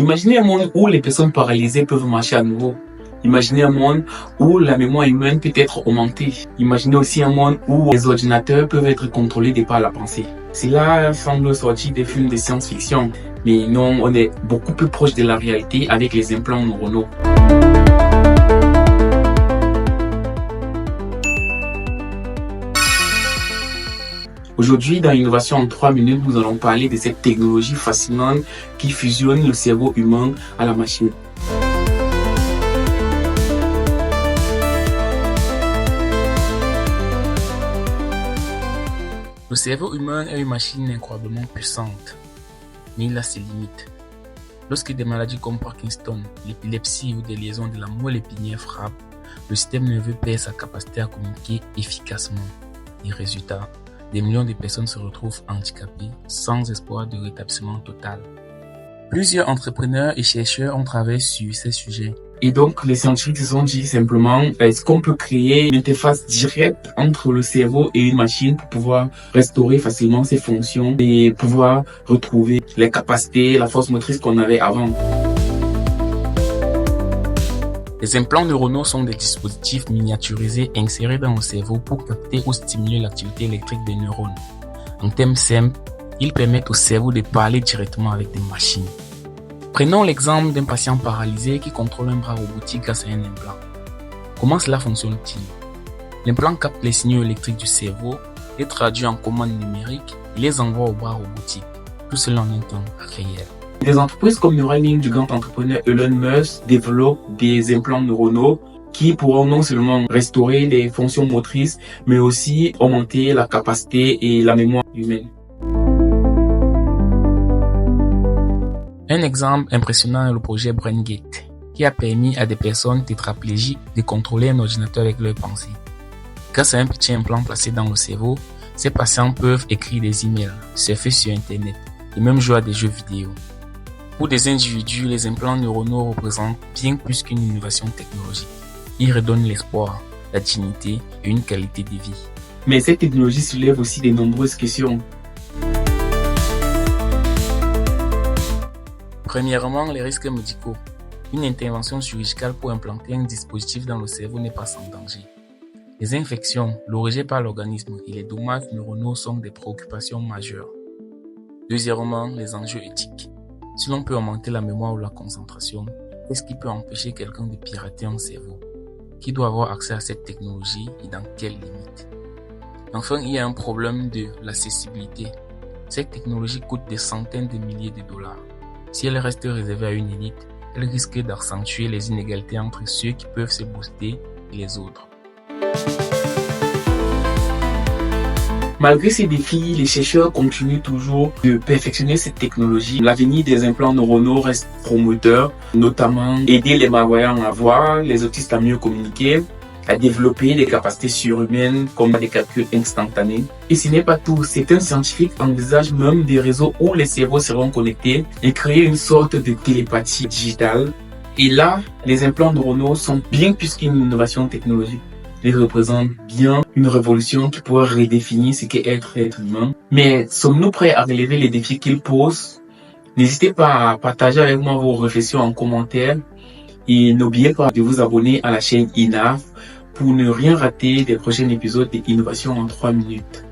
Imaginez un monde où les personnes paralysées peuvent marcher à nouveau. Imaginez un monde où la mémoire humaine peut être augmentée. Imaginez aussi un monde où les ordinateurs peuvent être contrôlés par la pensée. Cela semble sortir des films de science-fiction, mais non, on est beaucoup plus proche de la réalité avec les implants neuronaux. Aujourd'hui, dans Innovation en 3 minutes, nous allons parler de cette technologie fascinante qui fusionne le cerveau humain à la machine. Le cerveau humain est une machine incroyablement puissante, mais il a ses limites. Lorsque des maladies comme Parkinson, l'épilepsie ou des lésions de la moelle épinière frappent, le système nerveux perd sa capacité à communiquer efficacement. Et résultat, des millions de personnes se retrouvent handicapées sans espoir de rétablissement total. Plusieurs entrepreneurs et chercheurs ont travaillé sur ces sujets. Et donc, les scientifiques se sont dit simplement, est-ce qu'on peut créer une interface directe entre le cerveau et une machine pour pouvoir restaurer facilement ses fonctions et pouvoir retrouver les capacités, la force motrice qu'on avait avant. Les implants neuronaux sont des dispositifs miniaturisés insérés dans le cerveau pour capter ou stimuler l'activité électrique des neurones. En termes simples, ils permettent au cerveau de parler directement avec des machines. Prenons l'exemple d'un patient paralysé qui contrôle un bras robotique grâce à un implant. Comment cela fonctionne-t-il? L'implant capte les signaux électriques du cerveau, les traduit en commandes numériques et les envoie au bras robotique, tout cela en un temps réel. Des entreprises comme Neuralink du grand entrepreneur Elon Musk développent des implants neuronaux qui pourront non seulement restaurer les fonctions motrices, mais aussi augmenter la capacité et la mémoire humaine. Un exemple impressionnant est le projet BrainGate, qui a permis à des personnes tétraplégiques de contrôler un ordinateur avec leurs pensées. Grâce à un petit implant placé dans le cerveau, ces patients peuvent écrire des emails, surfer sur Internet et même jouer à des jeux vidéo. Pour des individus, les implants neuronaux représentent bien plus qu'une innovation technologique. Ils redonnent l'espoir, la dignité et une qualité de vie. Mais cette technologie soulève aussi de nombreuses questions. Premièrement, les risques médicaux. Une intervention chirurgicale pour implanter un dispositif dans le cerveau n'est pas sans danger. Les infections, le rejet par l'organisme et les dommages neuronaux sont des préoccupations majeures. Deuxièmement, les enjeux éthiques. Si l'on peut augmenter la mémoire ou la concentration, qu'est-ce qui peut empêcher quelqu'un de pirater un cerveau? Qui doit avoir accès à cette technologie et dans quelles limites? Enfin, il y a un problème de l'accessibilité. Cette technologie coûte des centaines de milliers de dollars. Si elle reste réservée à une élite, elle risque d'accentuer les inégalités entre ceux qui peuvent se booster et les autres. Malgré ces défis, les chercheurs continuent toujours de perfectionner cette technologie. L'avenir des implants neuronaux reste prometteur, notamment aider les malvoyants à voir, les autistes à mieux communiquer, à développer des capacités surhumaines comme des calculs instantanés. Et ce n'est pas tout, certains scientifiques envisagent même des réseaux où les cerveaux seront connectés et créer une sorte de télépathie digitale. Et là, les implants neuronaux sont bien plus qu'une innovation technologique. Ils représentent bien une révolution qui pourrait redéfinir ce qu'est être humain. Mais sommes-nous prêts à relever les défis qu'ils posent? N'hésitez pas à partager avec moi vos réflexions en commentaire et n'oubliez pas de vous abonner à la chaîne INAF pour ne rien rater des prochains épisodes d'Innovation en 3 minutes.